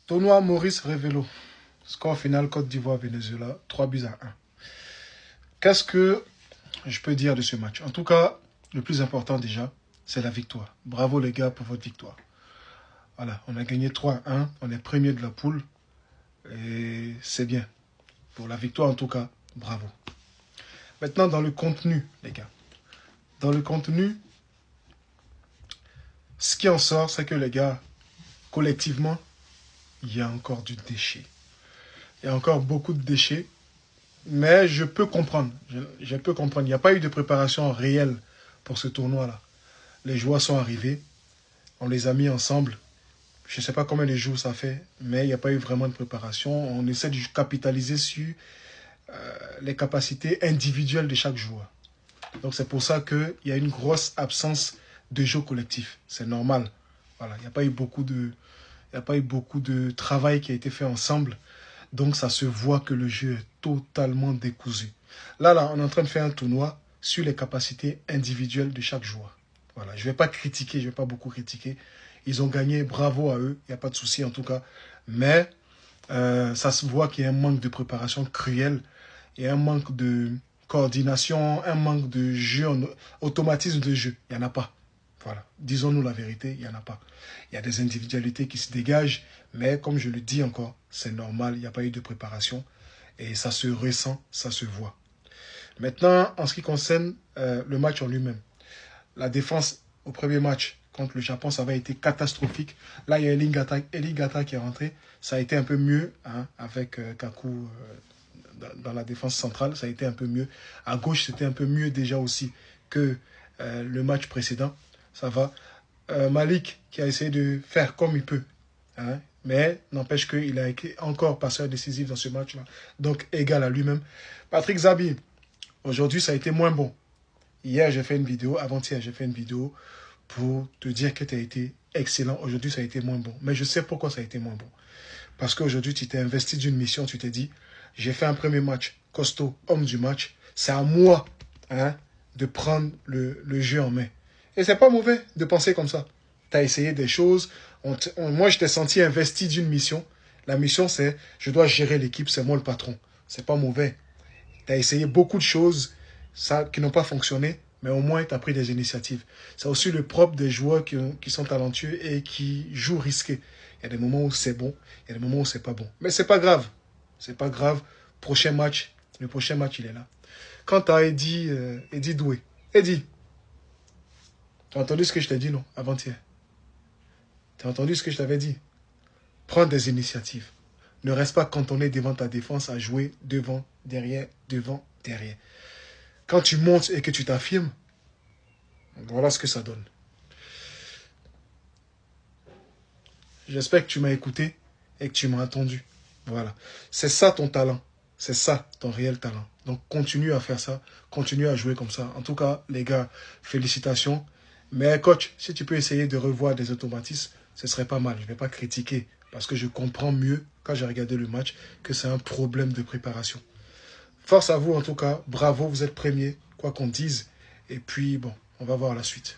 Tournoi Maurice Révélo. Score final Côte d'Ivoire-Venezuela, 3-1. Qu'est-ce que je peux dire de ce match? En tout cas, le plus important déjà, c'est la victoire. Bravo les gars pour votre victoire. Voilà, on a gagné 3-1, on est premier de la poule. Et c'est bien. Pour la victoire en tout cas, bravo. Maintenant dans le contenu, les gars. Dans le contenu, ce qui en sort, c'est que les gars, collectivement, il y a encore du déchet. Il y a encore beaucoup de déchets. Mais je peux comprendre. Je peux comprendre. Il n'y a pas eu de préparation réelle pour ce tournoi-là. Les joueurs sont arrivés. On les a mis ensemble. Je ne sais pas combien de jours ça fait, mais il n'y a pas eu vraiment de préparation. On essaie de capitaliser sur les capacités individuelles de chaque joueur. Donc c'est pour ça qu'il y a une grosse absence de jeu collectif. C'est normal. Voilà, il n'y a pas eu beaucoup de travail qui a été fait ensemble. Donc ça se voit que le jeu est totalement décousu. Là, on est en train de faire un tournoi sur les capacités individuelles de chaque joueur. Voilà, je ne vais pas critiquer, je ne vais pas beaucoup critiquer. Ils ont gagné, bravo à eux, il n'y a pas de souci en tout cas. Mais ça se voit qu'il y a un manque de préparation cruel, il y a un manque de coordination, un manque de jeu, automatisme de jeu. Il n'y en a pas. Voilà, disons-nous la vérité, il n'y en a pas. Il y a des individualités qui se dégagent, mais comme je le dis encore, c'est normal, il n'y a pas eu de préparation et ça se ressent, ça se voit. Maintenant, en ce qui concerne le match en lui-même, la défense au premier match contre le Japon, ça avait été catastrophique. Là, il y a Eli Gata qui est rentré, ça a été un peu mieux hein, avec Kaku dans la défense centrale, ça a été un peu mieux. À gauche, c'était un peu mieux déjà aussi que le match précédent. Ça va. Malik qui a essayé de faire comme il peut. Hein, mais n'empêche qu'il a été encore passeur décisif dans ce match-là. Donc égal à lui-même. Patrick Zabi, aujourd'hui ça a été moins bon. Hier j'ai fait une vidéo, avant-hier j'ai fait une vidéo pour te dire que tu as été excellent. Aujourd'hui ça a été moins bon. Mais je sais pourquoi ça a été moins bon. Parce qu'aujourd'hui tu t'es investi d'une mission, tu t'es dit, j'ai fait un premier match costaud, homme du match. C'est à moi hein, de prendre le jeu en main. Et c'est pas mauvais de penser comme ça. Tu as essayé des choses. Moi, je t'ai senti investi d'une mission. La mission, c'est je dois gérer l'équipe, c'est moi le patron. C'est pas mauvais. Tu as essayé beaucoup de choses qui n'ont pas fonctionné, mais au moins, tu as pris des initiatives. C'est aussi le propre des joueurs qui sont talentueux et qui jouent risqué. Il y a des moments où c'est bon, il y a des moments où c'est pas bon. Mais c'est pas grave. C'est pas grave. Prochain match, le prochain match, il est là. Quant à Eddie Doué, Eddie, tu as entendu ce que je t'ai dit, non, avant-hier? Tu as entendu ce que je t'avais dit? Prends des initiatives. Ne reste pas cantonné devant ta défense à jouer devant, derrière, devant, derrière. Quand tu montes et que tu t'affirmes, voilà ce que ça donne. J'espère que tu m'as écouté et que tu m'as entendu. Voilà. C'est ça ton talent. C'est ça ton réel talent. Donc continue à faire ça. Continue à jouer comme ça. En tout cas, les gars, félicitations. Mais coach, si tu peux essayer de revoir des automatismes, ce serait pas mal. Je ne vais pas critiquer parce que je comprends mieux quand j'ai regardé le match que c'est un problème de préparation. Force à vous en tout cas. Bravo, vous êtes premier, quoi qu'on dise. Et puis, bon, on va voir la suite.